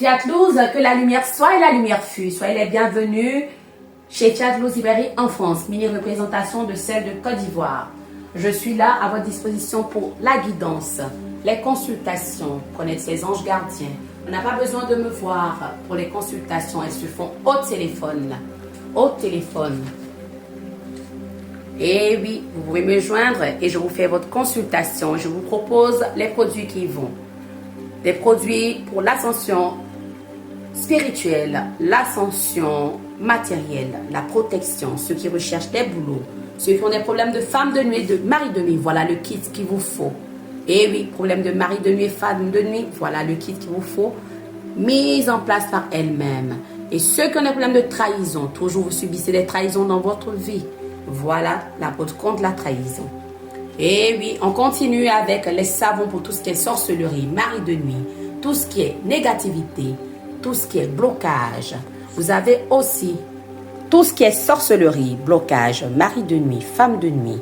Fiat Luz, que la lumière soit et la lumière fût. Soyez les bienvenus chez Fiat Luz Librairie en France, mini-représentation de celle de Côte d'Ivoire. Je suis là à votre disposition pour la guidance, les consultations. Prenez ces anges gardiens. On n'a pas besoin de me voir pour les consultations. Elles se font au téléphone. Au téléphone. Et oui, vous pouvez me joindre et je vous fais votre consultation. Je vous propose les produits qui vont. Des produits pour l'ascension spirituelle, l'ascension matérielle, la protection, ceux qui recherchent des boulots, ceux qui ont des problèmes de femme de nuit, de mari de nuit, voilà le kit qu'il vous faut. Et oui, problème de mari de nuit, femme de nuit, voilà le kit qu'il vous faut, mis en place par elle-même. Et ceux qui ont des problèmes de trahison, toujours vous subissez des trahisons dans votre vie, voilà la porte contre la trahison. Et oui, on continue avec les savons pour tout ce qui est sorcellerie, mari de nuit, tout ce qui est négativité, tout ce qui est blocage. Vous avez aussi tout ce qui est sorcellerie, blocage, mari de nuit, femme de nuit.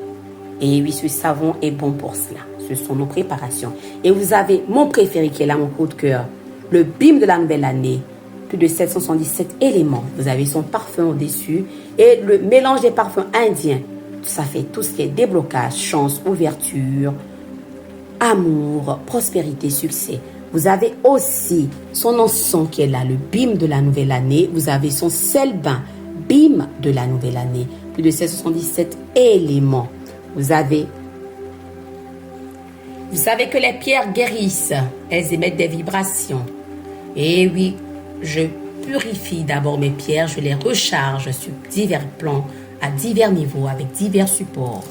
Et oui, ce savon est bon pour cela. Ce sont nos préparations. Et vous avez mon préféré qui est là, mon coup de cœur, le BIM de la nouvelle année. Plus de 777 éléments. Vous avez son parfum au-dessus et le mélange des parfums indiens. Ça fait tout ce qui est déblocage, chance, ouverture, amour, prospérité, succès. Vous avez aussi son encens qui est là, le BIM de la nouvelle année. Vous avez son sel bain, BIM de la nouvelle année. Plus de 777 éléments. Vous savez que les pierres guérissent. Elles émettent des vibrations. Et oui, je purifie d'abord mes pierres. Je les recharge sur divers plans, à divers niveaux, avec divers supports.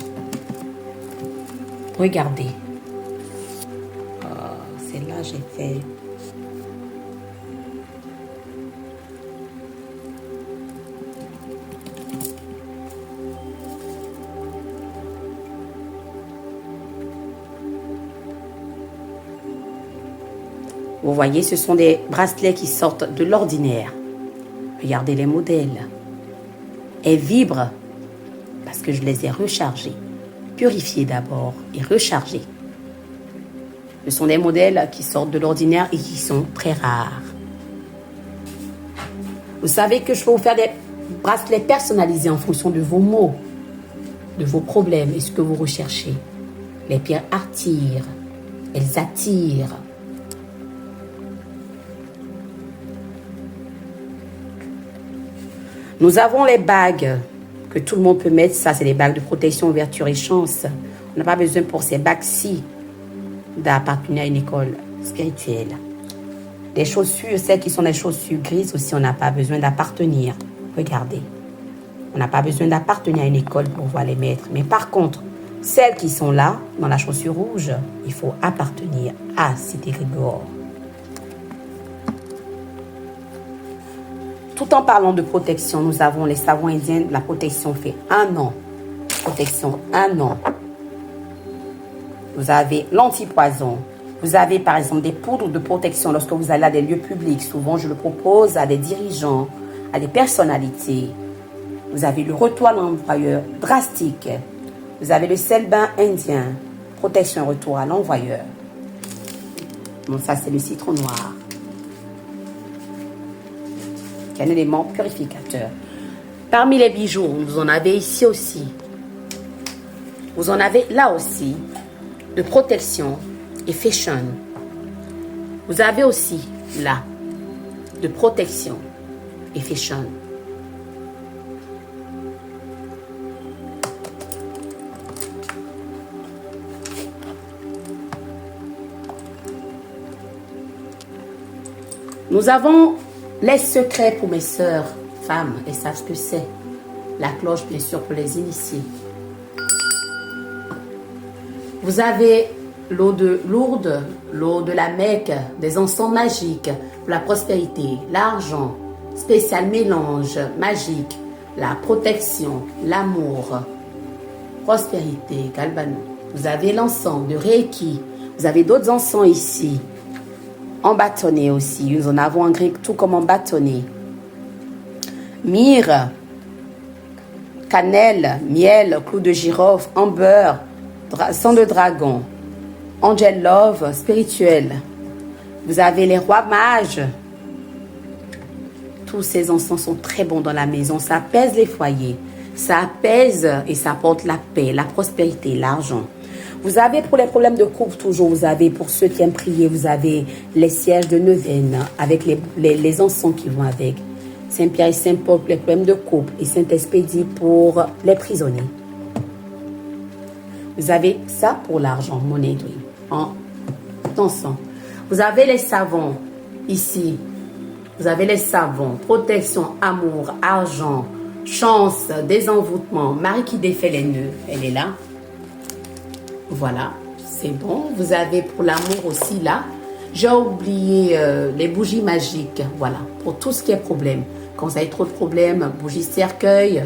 Regardez. Celle-là, j'ai fait. Vous voyez, ce sont des bracelets qui sortent de l'ordinaire. Regardez les modèles. Elles vibrent parce que je les ai rechargés. Purifiés d'abord et rechargés. Ce sont des modèles qui sortent de l'ordinaire et qui sont très rares. Vous savez que je peux vous faire des bracelets personnalisés en fonction de vos maux, de vos problèmes et ce que vous recherchez. Les pierres attirent, elles attirent. Nous avons les bagues que tout le monde peut mettre. Ça, c'est les bagues de protection, ouverture et chance. On n'a pas besoin pour ces bagues-ci d'appartenir à une école spirituelle. Les chaussures, celles qui sont des chaussures grises aussi, on n'a pas besoin d'appartenir. Regardez. On n'a pas besoin d'appartenir à une école pour pouvoir les mettre. Mais par contre, celles qui sont là, dans la chaussure rouge, il faut appartenir à Cité Grégor. Tout en parlant de protection, nous avons les savons indiens. La protection fait 1 an. Protection 1 an. Vous avez l'antipoison. Vous avez par exemple des poudres de protection lorsque vous allez à des lieux publics. Souvent, je le propose à des dirigeants, à des personnalités. Vous avez le retour à l'envoyeur drastique. Vous avez le sel bain indien. Protection et retour à l'envoyeur. Bon, ça, c'est le citron noir. Un élément purificateur. Parmi les bijoux, vous en avez ici aussi. Vous en avez là aussi de protection et fashion. Vous avez aussi là de protection et fashion. Nous avons les secrets pour mes sœurs, femmes, elles savent ce que c'est. La cloche, bien sûr, pour les initiés. Vous avez l'eau de Lourdes, l'eau de la Mecque, des encens magiques pour la prospérité, l'argent, spécial mélange magique, la protection, l'amour, prospérité, galvano. Vous avez l'encens de Reiki. Vous avez d'autres encens ici. En bâtonnet aussi, nous en avons en grec tout comme en bâtonnet. Myrrhe, cannelle, miel, clou de girofle, amber, sang de dragon, angel love spirituel. Vous avez les rois mages, tous ces encens sont très bons dans la maison. Ça apaise les foyers. Ça apaise et ça apporte la paix, la prospérité, l'argent. Vous avez pour les problèmes de couple, toujours, vous avez pour ceux qui aiment prier, vous avez les sièges de neuvaine avec les encens qui vont avec. Saint-Pierre et Saint-Paul pour les problèmes de couple et Saint-Expédie pour les prisonniers. Vous avez ça pour l'argent, monnaie en encens. Vous avez les savons ici. Vous avez les savons, protection, amour, argent, chance, désenvoûtement, Marie qui défait les nœuds, elle est là. Voilà, c'est bon. Vous avez pour l'amour aussi là. J'ai oublié les bougies magiques, voilà, pour tout ce qui est problème. Quand vous avez trop de problèmes, bougie cercueil,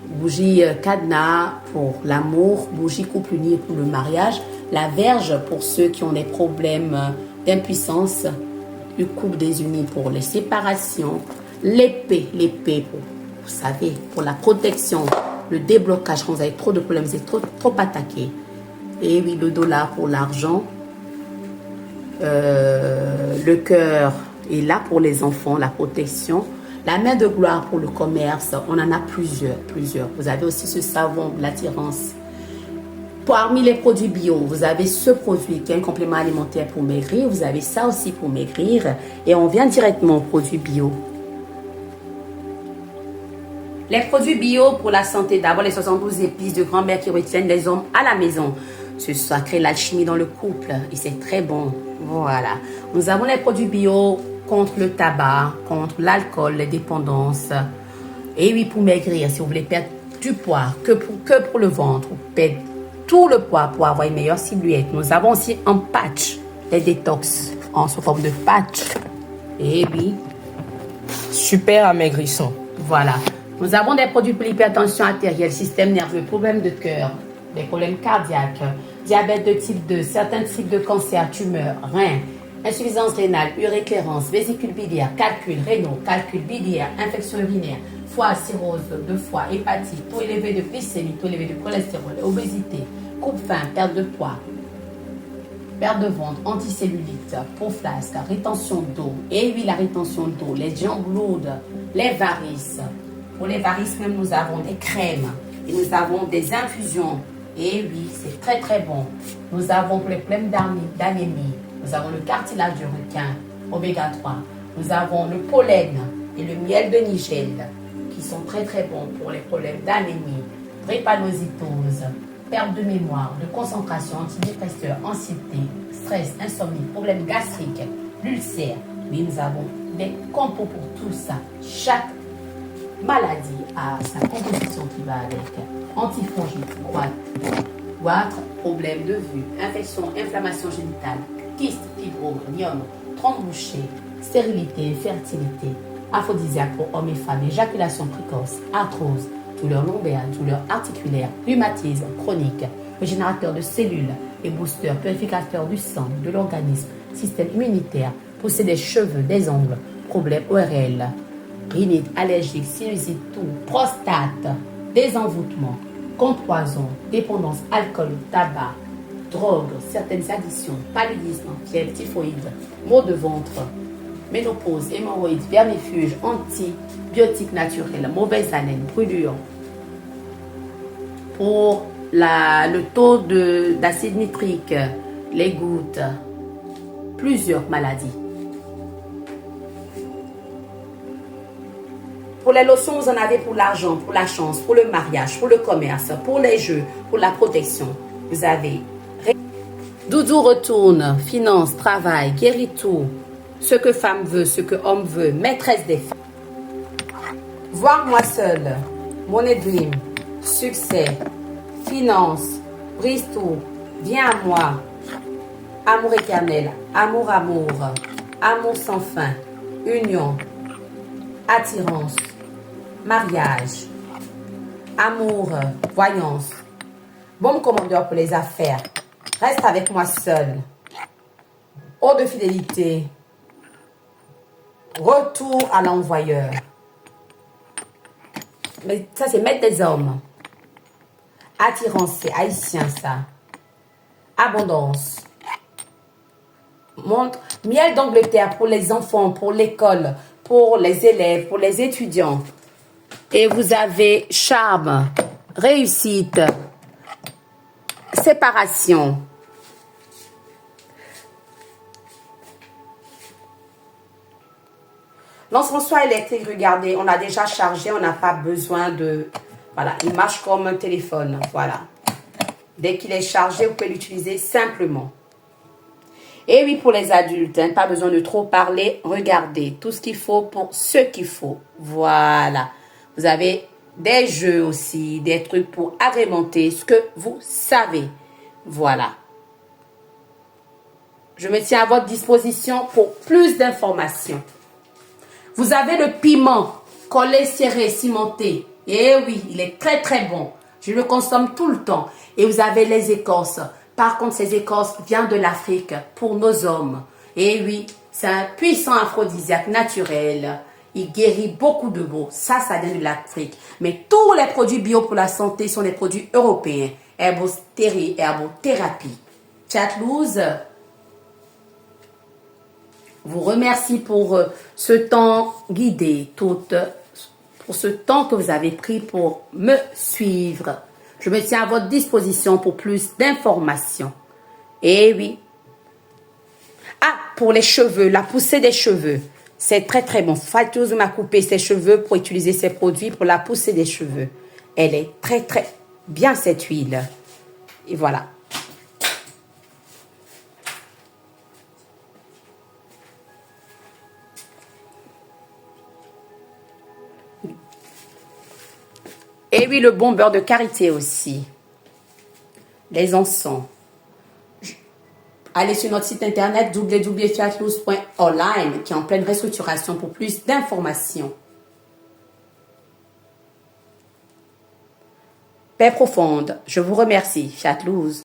bougie cadenas pour l'amour, bougie couple uni pour le mariage, la verge pour ceux qui ont des problèmes d'impuissance, le couple désunis pour les séparations, l'épée pour, vous savez, pour la protection, le déblocage quand vous avez trop de problèmes, vous êtes trop attaqué. Et oui, le dollar pour l'argent, le cœur est là pour les enfants, la protection. La main de gloire pour le commerce, on en a plusieurs. Vous avez aussi ce savon, l'attirance. Parmi les produits bio, vous avez ce produit qui est un complément alimentaire pour maigrir. Vous avez ça aussi pour maigrir. Et on vient directement aux produits bio. Les produits bio pour la santé, d'abord les 72 épices de grand-mère qui retiennent les hommes à la maison. Ça crée l'alchimie dans le couple et c'est très bon. Voilà. Nous avons les produits bio contre le tabac, contre l'alcool, les dépendances. Et oui, pour maigrir, si vous voulez perdre du poids, que pour le ventre, perdre tout le poids pour avoir une meilleure silhouette. Nous avons aussi un patch, les détox, en sous forme de patch. Et oui. Super amaigrissant. Voilà. Nous avons des produits pour l'hypertension artérielle, système nerveux, problèmes de cœur, des problèmes cardiaques, diabète de type 2, certains types de cancers, tumeurs, reins, insuffisance rénale, uréclérance, vésicule biliaire, calcul rénaux, calcul biliaire, infection urinaire, foie, cirrhose de foie, hépatite, taux élevé de glycémie, taux élevé de cholestérol, obésité, coupe-faim, perte de poids, perte de ventre, anticellulite, peau flasque, rétention d'eau, et oui, la rétention d'eau, les jambes lourdes, les varices. Pour les varices même, nous avons des crèmes et nous avons des infusions. Et oui, c'est très très bon. Nous avons pour les problèmes d'anémie, nous avons le cartilage du requin, oméga 3. Nous avons le pollen et le miel de Nigel qui sont très très bons pour les problèmes d'anémie, drépanocytose, perte de mémoire, de concentration, antidépresseurs, anxiété, stress, insomnie, problèmes gastriques, l'ulcère. Mais nous avons des compos pour tout ça. Chaque maladie a sa composition qui va avec. Antifongique, goitre, problème de vue, infection, inflammation génitale, kyste, fibrome, myome, trompe bouchée, stérilité, infertilité, aphrodisiaque pour hommes et femmes, éjaculation précoce, arthrose, douleur lombaire, douleur articulaire, rhumatisme chronique, régénérateur de cellules et booster, purificateur du sang, de l'organisme, système immunitaire, pousser des cheveux, des ongles, problème ORL, rhinite, allergique, sinusite, toux, prostate, désenvoûtement, contre-poison, dépendance, alcool, tabac, drogue, certaines addictions, paludisme, fièvre, typhoïde, maux de ventre, ménopause, hémorroïdes, vermifuge, antibiotiques naturels, mauvaise haleine, brûlure. Pour le taux d'acide nitrique, les gouttes, plusieurs maladies. Pour les lotions, vous en avez pour l'argent, pour la chance, pour le mariage, pour le commerce, pour les jeux, pour la protection. Vous avez Doudou retourne, finance, travail, guérit tout, ce que femme veut, ce que homme veut, maîtresse des femmes. Voir moi seule, money dream, succès, finance, brise tout, viens à moi, amour éternel, amour, amour sans fin, union, attirance, mariage, amour, voyance, bon commandeur pour les affaires, reste avec moi seul, eau de fidélité, retour à l'envoyeur. Mais ça, c'est maître des hommes. Attirance, c'est haïtien, ça. Abondance. Montre, miel d'Angleterre pour les enfants, pour l'école, pour les élèves, pour les étudiants. Et vous avez charme, réussite, séparation. L'encensoir électrique, regardez, on a déjà chargé, on n'a pas besoin de... Voilà, il marche comme un téléphone, voilà. Dès qu'il est chargé, vous pouvez l'utiliser simplement. Et oui, pour les adultes, hein, pas besoin de trop parler. Regardez, tout ce qu'il faut pour ce qu'il faut. Voilà. Vous avez des jeux aussi, des trucs pour agrémenter ce que vous savez. Voilà. Je me tiens à votre disposition pour plus d'informations. Vous avez le piment collé, serré, cimenté. Et oui, il est très très bon. Je le consomme tout le temps. Et vous avez les écorces. Par contre, ces écorces viennent de l'Afrique pour nos hommes. Et oui, c'est un puissant aphrodisiaque naturel. Il guérit beaucoup de maux. Ça vient de l'Afrique. Mais tous les produits bio pour la santé sont des produits européens. Herbostérie, herbothérapie. Chatlouse vous remercie pour ce temps guidé, pour ce temps que vous avez pris pour me suivre. Je me tiens à votre disposition pour plus d'informations. Et oui. Ah, pour les cheveux, la poussée des cheveux. C'est très très bon. Fatouz m'a coupé ses cheveux pour utiliser ces produits pour la poussée des cheveux. Elle est très très bien cette huile. Et voilà. Et oui, le bon beurre de karité aussi. Les encens. Allez sur notre site internet www.fiatloose.online qui est en pleine restructuration pour plus d'informations. Paix profonde. Je vous remercie, Fiatloose.